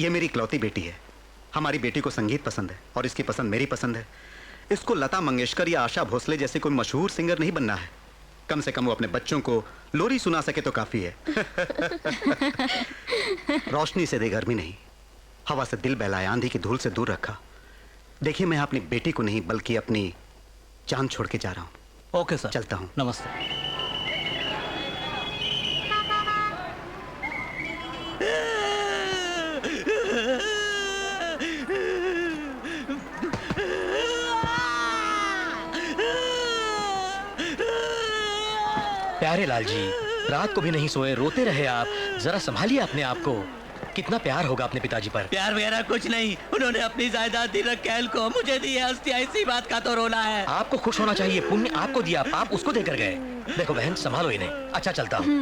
ये मेरी इकलौती बेटी है। हमारी बेटी को संगीत पसंद है और इसकी पसंद मेरी पसंद है। इसको लता मंगेशकर या आशा भोसले जैसे कोई मशहूर सिंगर नहीं बनना है। कम से कम वो अपने बच्चों को लोरी सुना सके तो काफी है। रोशनी से दे गर्मी नहीं, हवा से दिल बहलाया, आंधी की धूल से दूर रखा। देखिए, मैं अपनी बेटी को नहीं बल्कि अपनी जान छोड़ के जा रहा हूँ। ओके सर, चलता हूँ। नमस्ते। प्यारे लाल जी, रात को भी नहीं सोए, रोते रहे आप। जरा संभालिए अपने आप को। कितना प्यार होगा अपने पिताजी पर। प्यार वगैरह कुछ नहीं, उन्होंने अपनी जायदाद दी रखेल को, मुझे दी है हस्तियां, इसी बात का तो रोना है। आपको खुश होना चाहिए, पुण्य आपको दिया, आप उसको देकर गए। देखो बहन, संभालो इन्हें। अच्छा, चलता हूँ।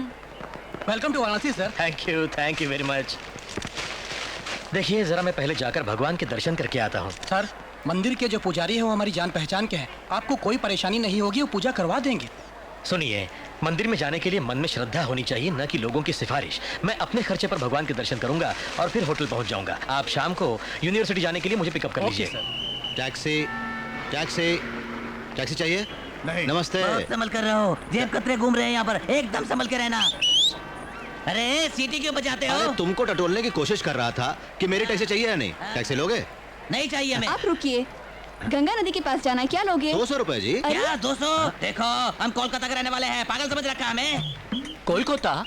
Welcome to Varanasi sir. Thank you very much. देखिए, जरा मैं पहले जाकर भगवान के दर्शन करके आता हूँ। सर, मंदिर के जो पुजारी है वो हमारी जान पहचान के हैं, आपको कोई परेशानी नहीं होगी, वो पूजा करवा देंगे। सुनिए, मंदिर में जाने के लिए मन में श्रद्धा होनी चाहिए, न कि लोगों की सिफारिश। मैं अपने खर्चे पर भगवान के दर्शन करूंगा और फिर होटल पहुंच जाऊंगा। आप शाम को यूनिवर्सिटी जाने के लिए मुझे पिकअप कर लीजिए। टैक्सी टैक्सी टैक्सी चाहिए? नहीं। नमस्ते। बहुत संभल कर रहो, जेब कतरे घूम रहे हैं यहाँ पर, एकदम संभल के रहना। अरे सीटी क्यों बजाते हो? अरे तुमको टटोलने की कोशिश कर रहा था कि मेरी टैक्सी चाहिए या नहीं। टैक्सी लोगे? नहीं चाहिए हमें। आप रुकिए, गंगा नदी के पास जाना है, क्या लोगे? 200 रुपए जी। क्या 200? देखो, हम कोलकाता के रहने वाले हैं, पागल समझ रखा हमें। कोलकाता?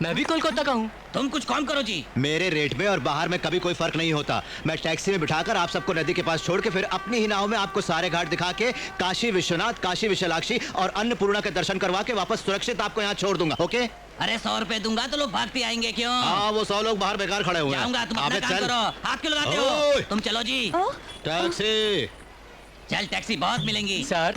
मैं भी कोलकाता का हूँ। तुम कुछ कम करो जी। मेरे रेट में और बाहर में कभी कोई फर्क नहीं होता। मैं टैक्सी में बिठाकर आप सबको नदी के पास छोड़ के फिर अपनी ही नाव में आपको सारे घाट दिखा के काशी विश्वनाथ, काशी विशालाक्षी और अन्नपूर्णा के दर्शन करवा के वापस सुरक्षित आपको यहाँ छोड़ दूंगा। ओके? अरे 100 रुपए दूंगा तो लोग भागते आएंगे क्यों? हाँ, वो 100 लोग बाहर बेकार खड़े हुए हैं। जाऊंगा, तुम अपना अबे काम चल। करो, हाथ क्यों लगाते हो? ओए। तुम चलो जी। टैक्सी। चल, टैक्सी बहुत मिलेंगी। सर,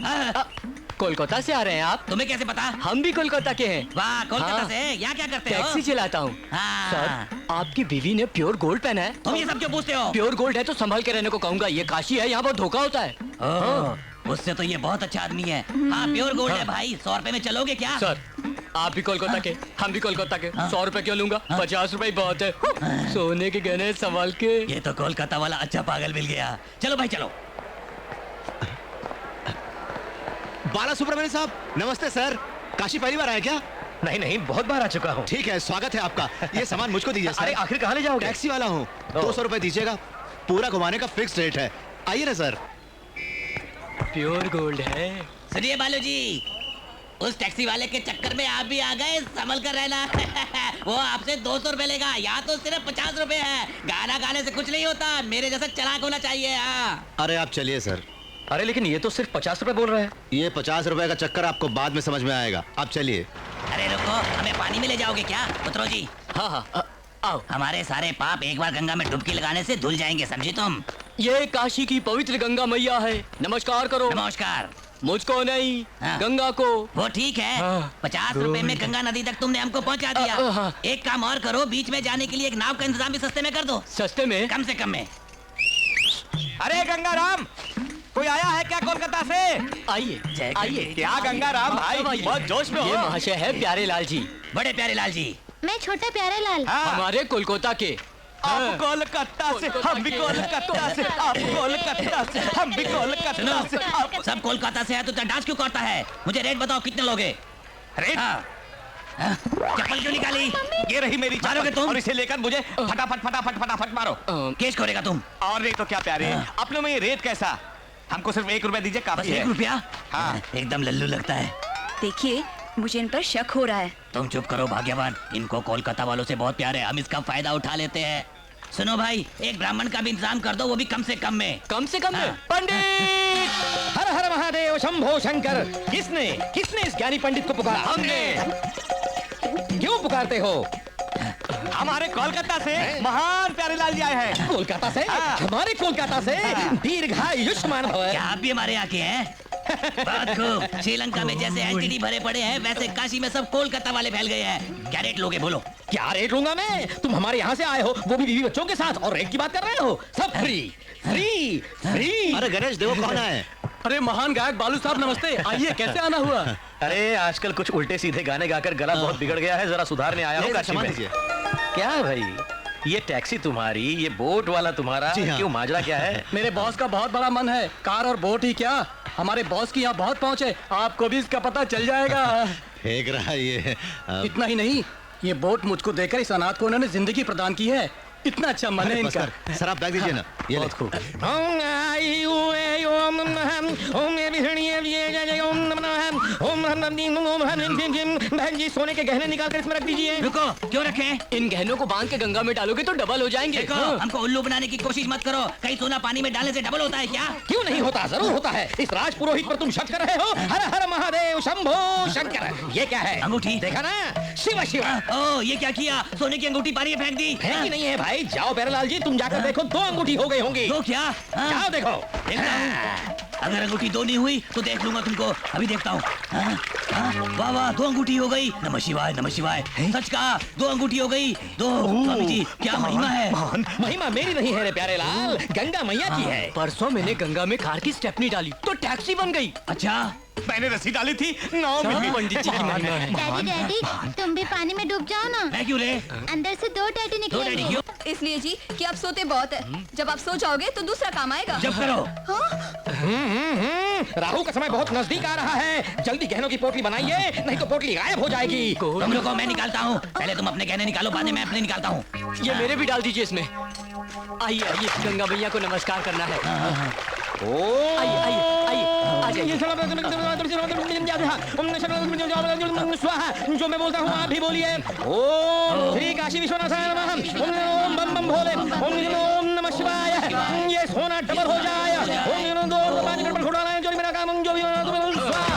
कोलकाता से आ रहे हैं आप? तुम्हें कैसे पता? हम भी कोलकाता के हैं। वाह, कोलकाता हाँ। से? यहाँ क्या करते हो? टैक्सी चलाता हूँ। हाँ। सर, आपकी बीवी ने प्योर गोल्ड पहना है। तुम ये सब क्यों पूछते हो? प्योर गोल्ड है तो संभाल के रहने को कहूंगा। ये काशी है, यहाँ बहुत धोखा होता है। ओह, उससे तो ये बहुत अच्छा आदमी है। हाँ, प्योर गोल्ड है भाई। 100 रुपए में चलोगे क्या? सर, आप भी कोलकाता के, हम भी कोलकाता के। 100 रुपए क्यों लूंगा? 50 रुपए बहुत है। सोने के गहने संभाल के। ये तो कोलकाता वाला अच्छा पागल मिल गया। चलो भाई, चलो। बाला सुब्रमण्यम साहब, नमस्ते सर। काशी पहली बार आए क्या? नहीं नहीं, बहुत बार आ चुका हूँ। ठीक है, स्वागत है आपका। ये सामान मुझको दीजिए सर। अरे आखिर कहाँ ले जाओगे? टैक्सी वाला हूँ, 200 रुपए दीजिएगा। पूरा घुमाने का फिक्स रेट है। आइए ना सर। प्योर गोल्ड है। सुनिए बालू जी, उस टैक्सी वाले के चक्कर में आप भी आ गए, संभल कर रहना। वो आपसे 200 रुपए लेगा, यहाँ तो सिर्फ 50 रुपए है। गाना गाने से कुछ नहीं होता, मेरे जैसा चालाक होना चाहिए। हाँ। अरे आप चलिए सर। अरे लेकिन ये तो सिर्फ 50 रुपए बोल रहा है। ये 50 रुपए का चक्कर आपको बाद में समझ में आएगा। आप चलिए। अरे रुको, हमें पानी में ले जाओगे क्या? उतरो जी। हाँ हाँ, आओ। हमारे सारे पाप एक बार गंगा में डुबकी लगाने से धुल जाएंगे, समझी तुम? ये काशी की पवित्र गंगा मैया है, नमस्कार करो। नमस्कार। मुझको नहीं, हाँ। गंगा को। वो ठीक है, हाँ। 50 रुपए में गंगा नदी तक तुमने हमको पहुंचा दिया। हाँ। एक काम और करो, बीच में जाने के लिए एक नाव का इंतजाम भी सस्ते में कर दो। सस्ते में? कम से कम में। अरे गंगाराम, कोई आया है क्या कोलकाता से? आइए आइए। क्या गंगाराम भाई, बहुत जोश में हो। ये महाशय है प्यारे लाल जी। बड़े प्यारे लाल जी। मैं छोटा प्यारे लाल। हाँ, हमारे कोलकाता के। आप कोलकाता से, हम भी कोलकाता से, आप कोलकाता से, हम भी कोलकाता से। आप सब कोलकाता से है तो डांस क्यों करता है? मुझे रेट बताओ, कितने लोगे? रेट? हाँ। चप्पल क्यों निकाली? ये रही मेरी मारोगे चप्पल तुम? और इसे लेकर मुझे फटाफट फटाफट फटाफट मारो। केस करेगा तुम? और नहीं तो क्या प्यारे, अपने में ये रेट कैसा? हमको सिर्फ 1 रुपया दीजिए, बस काफी है। 1 रुपया? हाँ। एकदम लल्लू लगता है। देखिए, मुझे इन पर शक हो रहा है। तुम चुप करो भाग्यवान, इनको कोलकाता वालों से बहुत प्यार है, हम इसका फायदा उठा लेते हैं। सुनो भाई, एक ब्राह्मण का भी इंतजाम कर दो, वो भी कम से कम में। कम से कम में? हाँ। पंडित, हर हर महादेव शंभो शंकर। किसने इस ज्ञानी पंडित को पुकारा? हमने। क्यों पुकारते हो? हमारे कोलकाता से महान प्यारेलाल जी आए हैं। कोलकाता से? हमारे कोलकाता से? दीर्घायुष्मान भव। क्या आप भी हमारे यहाँ के हैं? बहुत खूब। श्रीलंका में जैसे एसटीडी भरे पड़े हैं, वैसे काशी में सब कोलकाता वाले फैल गए हैं। क्या रेट लोगे बोलो? क्या रेट लूंगा मैं? तुम हमारे यहाँ से आए हो, वो भी बीवी बच्चों के साथ, और रेट की बात कर रहे हो? सब फ्री फ्री फ्री। अरे गणेश देव कौन है? अरे महान गायक बालू साहब, नमस्ते। आइए, कैसे आना हुआ? अरे आजकल कुछ उल्टे सीधे गाने गाकर गला बहुत बिगड़ गया है, जरा सुधारने आया हूँ काशी में। क्या है भाई? ये टैक्सी तुम्हारी, ये बोट वाला तुम्हारा, जी हाँ। क्यों माजरा क्या है? मेरे बॉस का बहुत बड़ा मन है, कार और बोट ही क्या, हमारे बॉस की यहाँ बहुत पहुँच है, आपको भी इसका पता चल जाएगा। फेंक रहा है ये इतना ही नहीं, ये बोट मुझको देकर इस अनाथ को उन्होंने जिंदगी प्रदान की है। इतना अच्छा मन है इनका। सर आप बैग दीजिए ना, ये ले। बहुत खूब। बहन जी सोने के गहने निकाल कर इसमें रख दीजिए। रुको, क्यों रखे? इन गहनों को बांध के गंगा में डालोगे तो डबल हो जाएंगे। देखो, हमको उल्लू बनाने की कोशिश मत करो। कहीं सोना पानी में डालने से डबल होता है क्या? क्यों नहीं होता, जरूर होता है। इस राज पुरोहित पर तुम शक कर रहे हो? हर हर महादेव शंभो शंकर। ये क्या है? अंगूठी। देखा ना, शिव शिव। ओ, ये क्या किया? सोने की अंगूठी पानी में फेंक दी। फेंकी नहीं है भाई, जाओ प्यारेलाल जी, तुम जाकर देखो 2 अंगूठी हो गई होंगी। तो क्या? हाँ? जाओ देखो। देखता हूँ। अगर अंगूठी 2 नहीं हुई तो देख लूंगा तुमको। अभी देखता हूँ। वाह वाह, 2 अंगूठी हो गई। नमः शिवाय, नमः शिवाय। सच कहा, 2 अंगूठी हो गई। 2। स्वामी जी, क्या महिमा है? महिमा मेरी नहीं है रे प्यारेलाल, गंगा मैया की है। परसों मैंने गंगा में कार की स्टेपनी डाली तो टैक्सी बन गई। अच्छा, मैंने रस्सी डाली थी, नाव में भी। पंडित जी की महिमा है। डैडी डैडी तुम भी पानी में डूब जाओ ना। मैं क्यों रे? अंदर से 2 डैडी 2 डैडी निकलेंगे। क्यों? इसलिए जी कि आप सोते बहुत है, जब आप सो जाओगे तो दूसरा काम आएगा। जब करो। राहु का समय बहुत नजदीक आ रहा है, जल्दी गहनों की पोटली बनाइए, नहीं तो पोटली गायब हो जाएगी। तुम रुको, मैं निकालता हूँ। पहले तुम अपने गहने निकालो, बाद में मैं अपने निकालता हूँ। ये मेरे भी डाल दीजिए इसमें। आइए आइए, गंगा मैया को नमस्कार करना है। आइए आइए आइए, आ जाइए। स्वाहा, जो मैं बोलता हूँ आप भी बोलिए। ओम श्री काशी विश्वनाथाय नमः। ओम बम बम भोले। ओम नमः शिवाय। ये सोना डबल हो जाए। ओम 2 पानी गड़बड़ घोड़ा लाए, जो मेरा काम जो भी स्वाहा।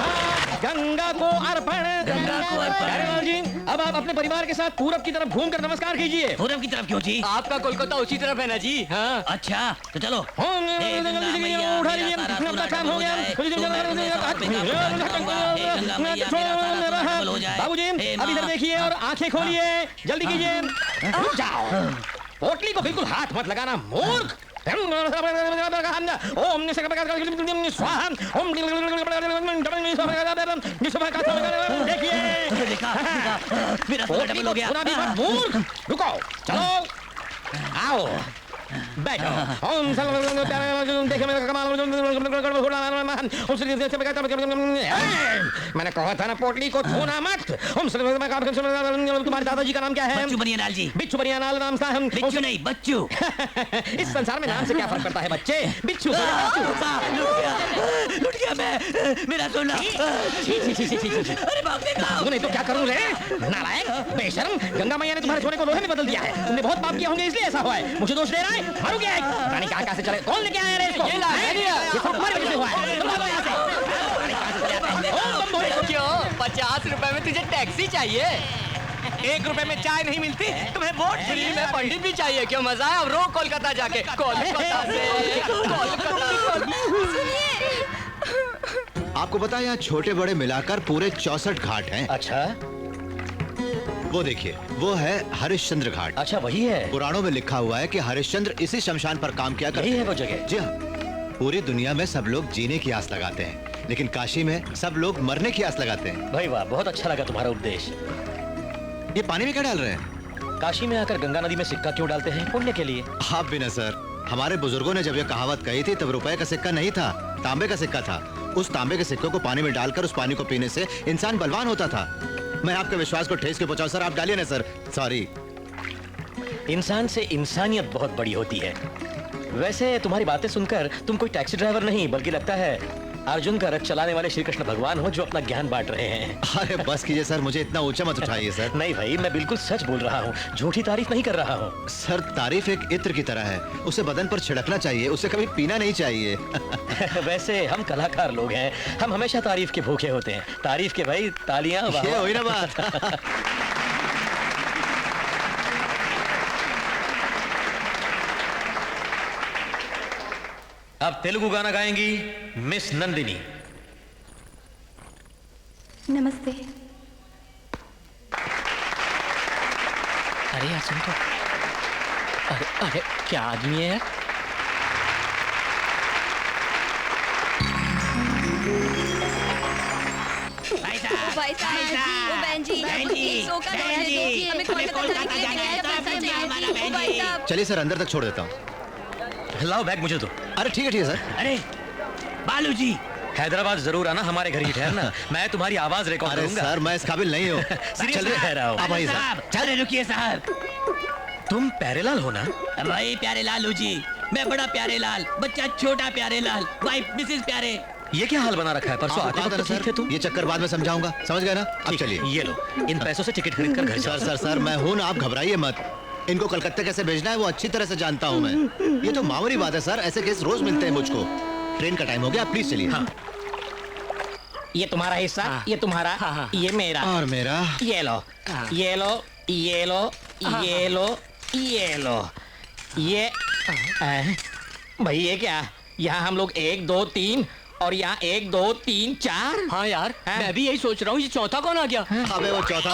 गंगा को अर्पण। गंगा को अर्पण। प्यारेलाल जी, अब आप अपने परिवार के साथ पूरब की तरफ घूमकर नमस्कार कीजिए। पूरब की तरफ क्यों जी? आपका कोलकाता उसी तरफ है ना जी। हाँ। अच्छा, तो चलो। ओम गंगा मैया, उठा मेरा लीजिए, सारा अपना सोना काम डबल हो हो गया। जाए। तो मैं अपने साथ में काम करूंगा। हे गंगा मैया, मेरा सारा सोना डबल हो जाए। बाबूजी, हे अब इधर माँ। देखिए और आंखें खोलिए, जल्दी कीजिए। रुक जाओ, पोटली को बिल्कुल हाथ मत लगाना, मूर्ख। ओम स्वाहा। ओम देखिए, देखा, मेरा सोना डबल हो गया। सोना भी मत, मूर्ख। रुको, चलो, आओ, बैठो। ओम देखिए मेरा कमाल। मैंने कहा था ना पोटली को छूना मत। तुम्हारे दादाजी का नाम क्या है? बच्चू बनियालाल जी। बिच्छू बनियालाल नाम था। हम बिच्छू नहीं, बच्चू। इस संसार में नाम से क्या फर्क पड़ता है बच्चे? बिच्छू। लुट गया मैं, मेरा सोना। अरे बाप रे, तू नहीं तो क्या करूं रे? नालायक, बेशर्म। गंगा मैया ने तुम्हारे सोने को लोहे में बदल दिया है। तुमने बहुत पाप किए होंगे इसलिए ऐसा हुआ है। मुझे दोष दे रहा है? मारू क्या है? रानी कहाँ से चले? कौन लेके आया रे इसको? ये सब तुम्हारी वजह से हुआ है। तुम भागो यहाँ से। रानी कहाँ से चले आते हैं? ओम बम भोले। क्यों 50 रुपए में तुझे टैक्सी चाहिए? 1 रुपए में चाय नहीं मिलती, तुम्हें वोट फ्री में पंडित भी चाहिए, क्यों मजा है? अब रो कोलकाता जाके। कोलकाता से आपको पता है यहाँ छोटे बड़े मिलाकर पूरे 64 घाट हैं। अच्छा वो देखिए, वो है हरिश्चंद्र घाट। अच्छा, वही है। पुराणों में लिखा हुआ है कि हरिश्चंद्र इसी शमशान पर काम किया करते यही है थे। वो जगह। जी हाँ, पूरी दुनिया में सब लोग जीने की आस लगाते हैं, लेकिन काशी में सब लोग मरने की आस लगाते हैं। भाई वाह, बहुत अच्छा लगा तुम्हारा उपदेश। ये पानी में क्या डाल रहे हैं? काशी में आकर गंगा नदी में सिक्का क्यों डालते हैं? पुण्य के लिए। आप भी न सर, हमारे बुजुर्गों ने जब ये कहावत कही थी तब रुपए का सिक्का नहीं था, तांबे का सिक्का था। उस तांबे के सिक्के को पानी में डालकर उस पानी को पीने से इंसान बलवान होता था। मैं आपके विश्वास को ठेस के पहुंचाऊं सर, आप डालिए ना सर। सॉरी। इंसान से इंसानियत बहुत बड़ी होती है। वैसे तुम्हारी बातें सुनकर तुम कोई टैक्सी ड्राइवर नहीं, बल्कि लगता है अर्जुन का रथ चलाने वाले श्री कृष्ण भगवान हो, जो अपना ज्ञान बांट रहे हैं। अरे बस कीजिए सर, मुझे इतना ऊंचा मत उठाइए सर। नहीं भाई, मैं बिल्कुल सच बोल रहा हूँ, झूठी तारीफ नहीं कर रहा हूँ। सर, तारीफ एक इत्र की तरह है, उसे बदन पर छिड़कना चाहिए, उसे कभी पीना नहीं चाहिए। वैसे हम कलाकार लोग हैं, हम हमेशा तारीफ के भूखे होते हैं। तारीफ के भाई तालियां। ये हुई ना बात। अब तेलुगु गाना गाएंगी मिस नंदिनी। नमस्ते। अरे यार सुन तो। अरे अरे क्या आदमी है यार? भाई ओ भाई साहब, ओ बहन जी, एक सौ का नोट दे दो। हमें कोलकाता जाना है, पैसा चाहिए। ओ भाई साहब, चलिए सर अंदर तक छोड़ देता हूँ। लाओ बैग मुझे दो। अरे ठीक है सर। अरे बालू जी, हैदराबाद जरूर आना, हमारे घर ही ठहरना। मैं तुम्हारी आवाज रिकॉर्ड अरे करूंगा। सर मैं इस काबिल नहीं हूँ। सीरियस कह रहा हूँ। आप आइए सर। साहब, चल रुकिए साहब। तुम प्यारेलाल हो ना? भाई प्यारे लालू जी, मैं बड़ा प्यारे लाल, बच्चा छोटा प्यारे लाल, वाइफ मिसेस प्यारे। ये क्या हाल बना रखा है? परसों आपको आते कहा था वक्त ना तो ठीक थे सर, तुम। ये चक्कर बाद में समझाऊंगा, समझ गए ना? अब ठीक है, चलिए। ये लो, इन पैसों से टिकट खरीद कर घर जाओ। सर मैं हूं ना, आप घबराइए मत। इनको कलकत्ते कैसे भेजना है वो अच्छी तरह से जानता हूं मैं। ये तो मामूली बात है सर, ऐसे केस रोज मिलते हैं मुझको। ट्रेन का टाइम हो गया, प्लीज चलिए। हाँ। ये तुम्हारा हिस्सा, ये तुम्हारा, ये मेरा, और मेरा ये लो, ये लो, ये लो, ये लो, ये लो, ये भाई ये क्या? यहाँ हम लोग 1 2 3 और यहाँ 1 2 3 4। हाँ यार, हाँ? मैं भी यही सोच रहा हूँ, ये चौथा कौन आ गया? अबे वो चौथा।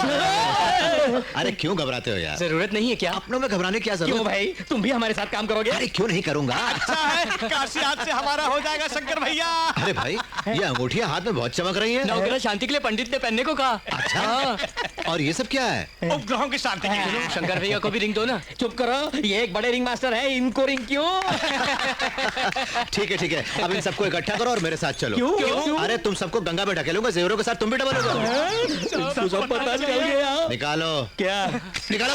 अरे क्यों घबराते हो यार? जरूरत नहीं है क्या? अपनों में घबराने की क्या क्यों जरूरत? भाई, तुम भी हमारे साथ काम करोगे? अरे क्यों नहीं करूंगा? अच्छा है, काशी हाथ से हमारा हो जाएगा शंकर भैया। अरे भाई ये अंगूठियां हाथ में बहुत चमक रही हैं। नवग्रह शांति के लिए पंडित ने पहनने को कहा। अच्छा और ये सब क्या है? उपग्रहों की शांति के लिए। शंकर भैया को भी रिंग दो ना। चुप करो, ये एक बड़े रिंग मास्टर है, इनको रिंग क्यों? ठीक है अब इन सबको इकट्ठा करो और मेरे साथ चलो। क्यों? अरे तुम सबको गंगा में ढकेलूंगा, जेवरों के साथ तुम भी डबल हो जाओ। सब पता चल गया। निकालो क्या? निकालो।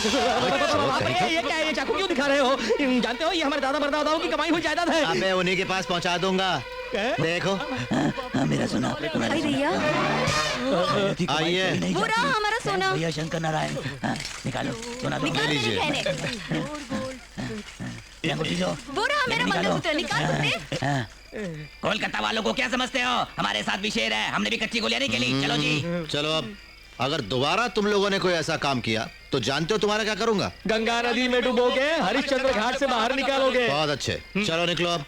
ये क्या है? ये चाकू क्यों दिखा रहे हो? जानते हो ये हमारे दादा परदादाओं की कमाई हुई जायदाद है। अबे उन्हीं के पास पहुंचा दूंगा। देखो मेरा सुना, अरे भैया, आइए। वो रहा हमारा सोना। भैया शंकर नारायण, निकालो सोना दो। निकाल लीजिए। मेरे गहने। ये अंगूठी दो। वो रहा मेरा मंगलसूत्र, निकाल सकते? कोलकाता वालों को क्या समझते हो? हमारे साथ भी शेर है, हमने भी कच्ची गोलियां नहीं खेली। चलो जी। चलो अब अगर दोबारा तुम लोगों ने कोई ऐसा काम किया तो जानते हो तुम्हारा क्या करूंगा? गंगा नदी में डुबोगे, हरिश्चंद्र घाट से बाहर निकालोगे। बहुत अच्छे, चलो निकलो अब।